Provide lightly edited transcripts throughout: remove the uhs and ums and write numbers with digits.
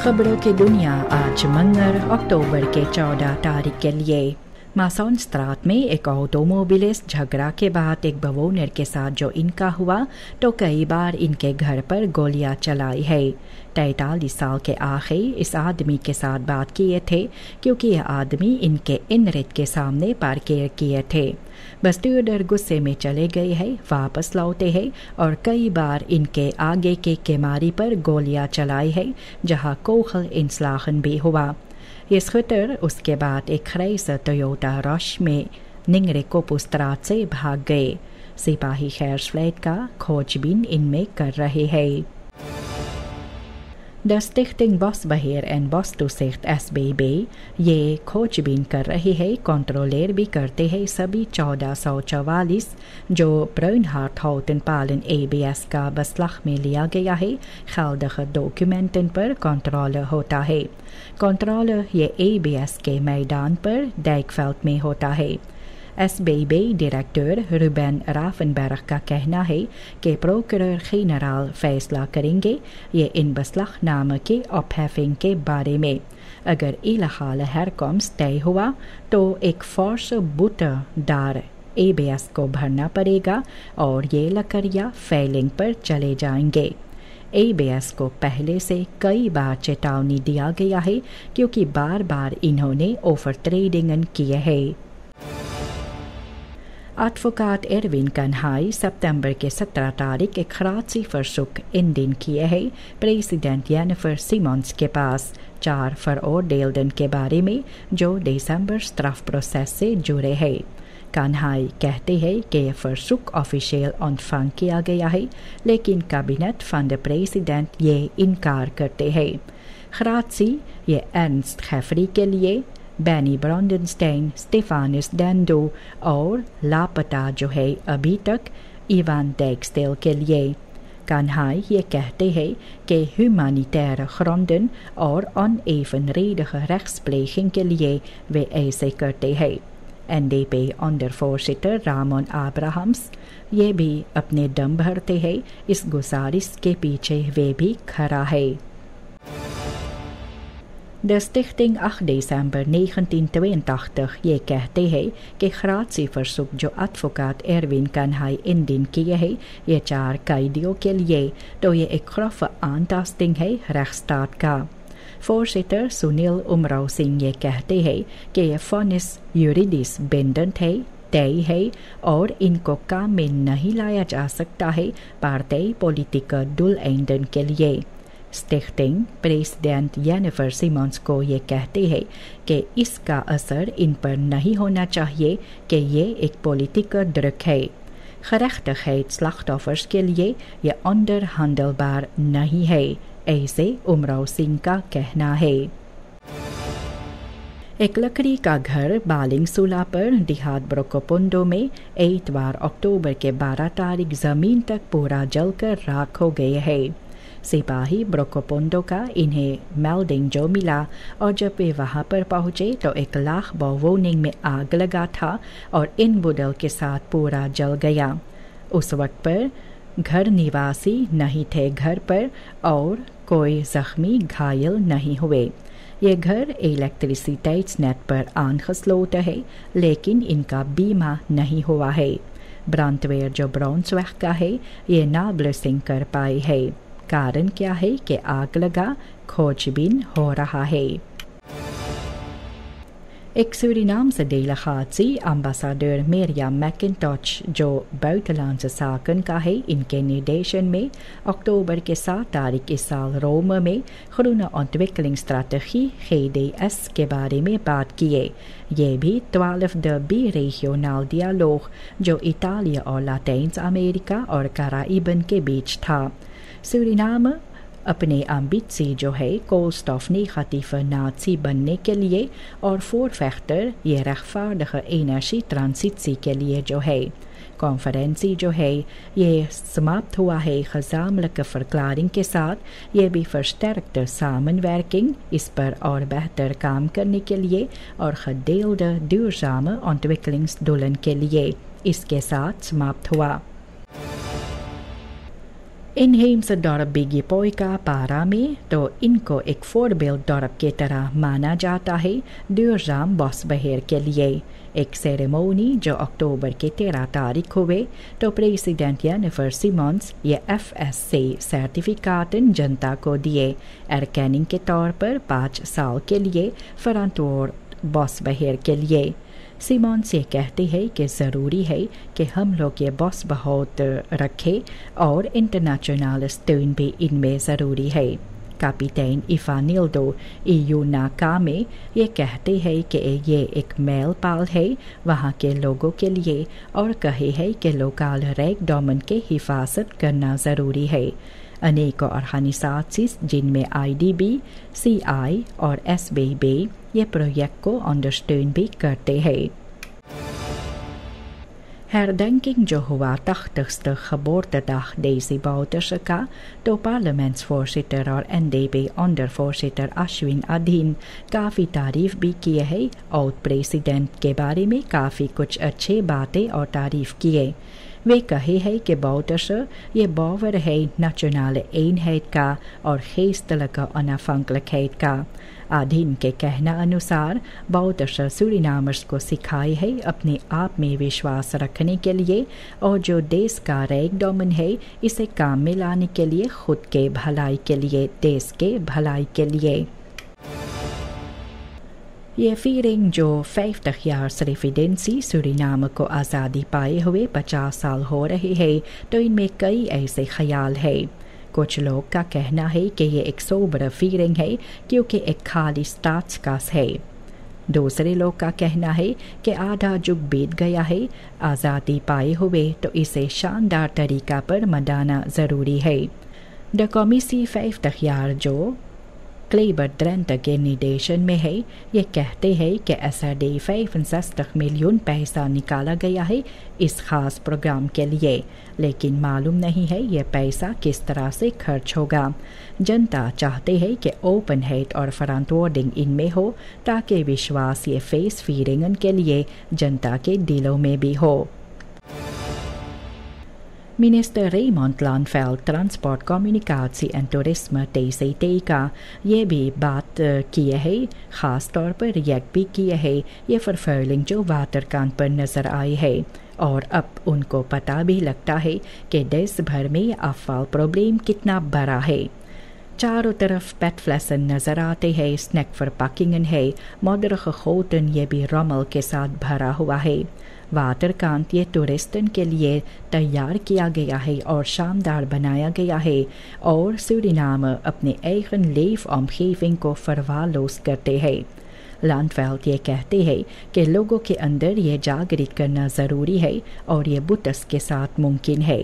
खबरों की दुनिया आज मंगल अक्टूबर के 14 तारीख के लिए। मासौन स्ट्रात में एक ऑटोमोबिलिस्ट झगड़ा के बाद एक बवोनर के साथ जो इनका हुआ तो कई बार इनके घर पर गोलियां चलाई है। 43 साल के आखिरी इस आदमी के साथ बात किए थे क्योंकि यह आदमी इनके इनरिट के सामने पार्किंग किए थे। बस्तियों गुस्से में चले गए हैं, वापस लौटे हैं और कई बार इनके आगे के केमारी पर गोलियां चलाई है जहां कोखल इंसलाखन भी हुआ। ये स्कूटर उसके बाद एक खरेस टोयोटा रश में निंगरे कोपुस्त्रात से भाग गए। सिपाही खैर फ्लैट का खोजबीन इनमें कर रहे हैं। द स्टिchting Bosbeheer en Bostoezicht SBB ये खोजबीन कर रहे हैं, कंट्रोलर भी करते हैं सभी 1444 जो ब्राउनहार्ट पालन ABS का बसलख में लिया गया है। खालदख डॉक्यूमेंटन पर कंट्रोलर होता है। कंट्रोलर ये ABS के मैदान पर डैगफेल्ट में होता है। SBB डायरेक्टर रुबेन राफनबर्ग का कहना है कि प्रोकुरर जनरल फैसला करेंगे ये इन बसलखनामे के ऑफहेफिंग के बारे में। अगर इलाहाल हरकम्स तय हुआ तो एक फोर्स बुटदार ABS को भरना पड़ेगा और ये लकड़ियाँ फेलिंग पर चले जाएंगे। ABS को पहले से कई बार चेतावनी दिया गया है क्योंकि बार बार इन्होंने ओवर ट्रेडिंग किए हैं। एडवोकेट एरविन कन्हाई सितंबर के 17 तारीख एक खराची फरसुक इंदिन किए हैं प्रेसिडेंट जेनिफर सिमोंस के पास 4 फरओर्डेल्डन के बारे में जो दिसंबर स्ट्रफ प्रोसेस से जुड़े हैं। कन्हाई कहते हैं कि यह फरसुक ऑफिशियल ऑनफंग किया गया है लेकिन कैबिनेट फंड प्रेसिडेंट ये इनकार करते हैं। खराची ये एर्नस्ट हेफरी के लिए बैनी ब्रॉन्डनस्टाइन, स्टेफानस डेंडो और लापता जो है अभी तक इवान डेक्सटेल के लिए। कन्हाई ये कहते हैं कि ह्यूमैनिटेर ग्रोंडन और onevenredige rechtspleging के लिए वे ऐसे करते हैं। NDP अंडरफोर्सिटर रामन अब्राहम्स ये भी अपने दम भरते हैं, इस गुजारिश के पीछे वे भी खड़ा है। De stichting 8 december 1982 ये कहते हैं कि खराची फरसुक जो एडवोकेट एरविन कन्हाई इंदिन किए हैं ये 4 कैदियों के लिए तो ये एक खरफ आंटास्टिंग है रेखस्टाट का। फोर्सिटर सुनील उमराव सिंह ये कहते हैं कि ये फनिस यूरिडिस बिंडेंट है, तय है और इनको काम में नहीं लाया जा सकता है पार्टी पॉलिटिकल डुल एंडन के लिए। स्टिchting प्रेसिडेंट जेनिफर सिमोंस को ये कहते हैं कि इसका असर इन पर नहीं होना चाहिए कि ये एक पॉलिटिकल ड्रग है। gerechtigheid slachtoffers के लिए ये onderhandelbaar नहीं है, ऐसे उमराव सिंह का कहना है। एक लकड़ी का घर बालिंगसुला पर देहात ब्रोकोपोंडो में इतवार अक्टूबर के 12 तारीख जमीन तक पूरा जलकर राख हो गए है। सिपाही ब्रोकोपोंडो का इन्हें मेल्डिंग जो मिला और जब वे वहां पर पहुंचे तो एक लाख बवोनिंग में आग लगा था और इन बुडल के साथ पूरा जल गया। उस वक्त पर घर निवासी नहीं थे घर पर और कोई जख्मी घायल नहीं हुए। ये घर इलेक्ट्रिसिटी नेट पर aangesloten है लेकिन इनका बीमा नहीं हुआ है। ब्रांडवेयर जो ब्राउन्सवेग का है ये नाब्लसिंग कर पाए है। कारण क्या है कि आग लगा, खोजबीन हो रहा है। एक सूरीनामse delegatie ambassadeur Mirjam McIntosh जो buitenlandse zaken का है इनके निर्देशन में अक्टूबर के 7 तारीख इस साल रोम में groene ontwikkelingsstrategie GDS के बारे में बात किए। ये भी 12e bi-regionaal dialoog जो इटाली और लैटिन अमेरिका और कराइबन के बीच था। सूरीनाम अपने अम्बित्सी जो है कोलस्टॉफ नेगatieve नाजी बनने के लिए और voorvechter ये rechtvaardige energie transitie के लिए जो है। कॉन्फ्रेंसी जो है ये समाप्त हुआ है gezamenlijke verklaring के साथ। ये भी versterkte samenwerking इस पर और बेहतर काम करने के लिए और gedeelde duurzame ontwikkelingsdoelen के लिए इसके साथ समाप्त हुआ। Inheemse dorp Bigipoika Para में तो इनको एक फोरबिल dorp की तरह माना जाता है दुर्जाम बॉसबहेर के लिए। एक सेरेमोनी जो अक्टूबर के 13 तारीख हुए तो प्रेसिडेंट जेनिफर सिमोंस ये FSC सर्टिफिकेट जनता को दिए। एरकैनिंग के तौर पर 5 साल के लिए फरंतोर बॉसबहेर के लिए। सिमोंस ये कहते हैं कि ज़रूरी है कि हम लोग ये बॉस बहुत रखें और इंटरनेशनल स्टून भी इनमें ज़रूरी है। कैपिटन इफानिल्डो इयूनाका में ये कहते हैं कि ये एक मेल पाल है वहाँ के लोगों के लिए और कहे है कि लोकल रेग डोमन के हिफाजत करना ज़रूरी है। अनेकों ऑर्गेनाइजेशंस जिनमें IDB, CI और SBB ये प्रोजेक्ट को अंडरस्टैंड भी करते हैं। Herdenking जो हुआ 80ste geboortedag deze Bouterse door parlementsvoorzitter और NDP ondervoorzitter Ashwin Adhin काफ़ी तारीफ भी किए है और प्रेसिडेंट के बारे में काफ़ी कुछ अच्छे बातें और तारीफ किए। वे कहे है कि Bouterse ये बावर है nationale eenheid का और geestelijke onafhankelijkheid का। आधीन के कहना अनुसार Bouterse सूरीनामर्स को सिखाई है अपने आप में विश्वास रखने के लिए और जो देश का रेगडोमन है इसे काम में लाने के लिए खुद के भलाई के लिए देश के भलाई के लिए। ये फीरिंग जो 50 years रेसिडेंसी सूरीनाम को आज़ादी पाए हुए 50 साल हो रहे हैं तो इनमें कई ऐसे ख्याल है। कुछ लोग का कहना है कि ये एक सोबर फीलिंग है क्योंकि एक खाली स्टाट्सकास है। दूसरे लोग का कहना है कि आधा युग बीत गया है आज़ादी पाए हुए तो इसे शानदार तरीका पर मनाना ज़रूरी है। द कॉमिसी 50 jaar जो क्लेबर ड्रेंट के निर्देशन में है ये कहते हैं कि SRD 65 मिलियन पैसा निकाला गया है इस खास प्रोग्राम के लिए, लेकिन मालूम नहीं है ये पैसा किस तरह से खर्च होगा। जनता चाहते हैं कि ओपन हेड और फरंटवर्डिंग इनमें हो ताकि विश्वास ये फेस फीरिंगन के लिए जनता के दिलों में भी हो। Minister Raymond Lanveld Transport, Communicatie en Toerisme TCT का ये भी बात किए है, ख़ास तौर पर रिएक्ट भी किए है ये फरफर्लिंग जो वाटरकांत पर नज़र आई है और अब उनको पता भी लगता है कि देश भर में ये अफवाह प्रॉब्लम कितना बड़ा है। चारों तरफ पेटफ्लेसन नज़र आते हैं, स्नैक verpakkingen है, मॉडर्न खोटन ये भी रमल के साथ भरा हुआ है। वाटरकांत ये टूरिस्टन के लिए तैयार किया गया है और शानदार बनाया गया है और सूरीनाम अपने eigen leefomgeving को verwaarloosd करते हैं। लांडवेल्ड ये कहते हैं कि लोगों के अंदर ये जागृत करना ज़रूरी है और ये बुतस के साथ मुमकिन है।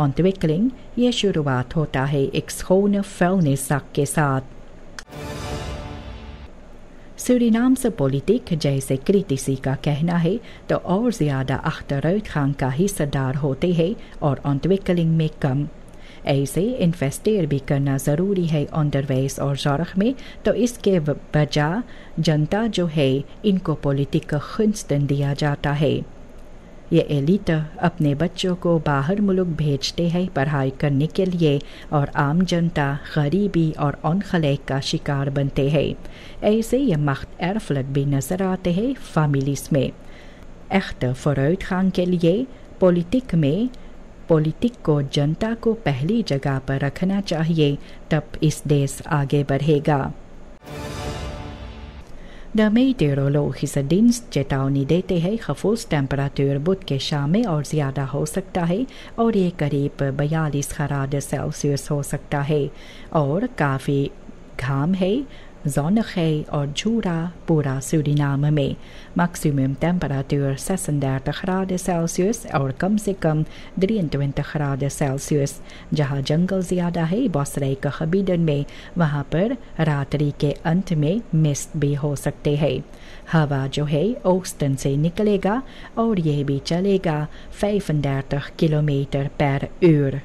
ontwikkeling ये शुरुआत होता है एक schone vuilniszak के साथ। सूरीनामse पॉलिटिक जैसे क्रिटिसी का कहना है तो और ज़्यादा अख्तराउटगांग का हिस्सेदार होते हैं और ontwikkeling में कम। ऐसे इन्वेस्टर भी करना ज़रूरी है onderwijs और ज़ोर्ग में तो इसके बजाय जनता जो है इनको पॉलिटिक का gunsten दिया जाता है। ये एलिट अपने बच्चों को बाहर मुल्क भेजते हैं पढ़ाई करने के लिए और आम जनता गरीबी और अनखलेक का शिकार बनते हैं। ऐसे ये मख्त एरफलत भी नज़र आते हैं फैमिलीज़ में। एख्त फॉरवर्ड के लिए पॉलिटिक को जनता को पहली जगह पर रखना चाहिए, तब इस देश आगे बढ़ेगा। De meteorologische dienst चेतावनी देते हैं खफूस टेम्परेचर बुध के शाम में और ज़्यादा हो सकता है और ये करीब 42°C हो सकता है और काफ़ी घाम है, zonnig है और झूरा पूरा सूरीनाम में। मैक्सिमम टेम्परेचर 36°C और कम से कम 23°C। जहाँ जंगल ज़्यादा है बसरे का खबीडन में वहाँ पर रात्रि के अंत में मिस्ट भी हो सकते हैं। हवा जो है ओस्टन से निकलेगा और ये भी चलेगा 35 किलोमीटर per uur।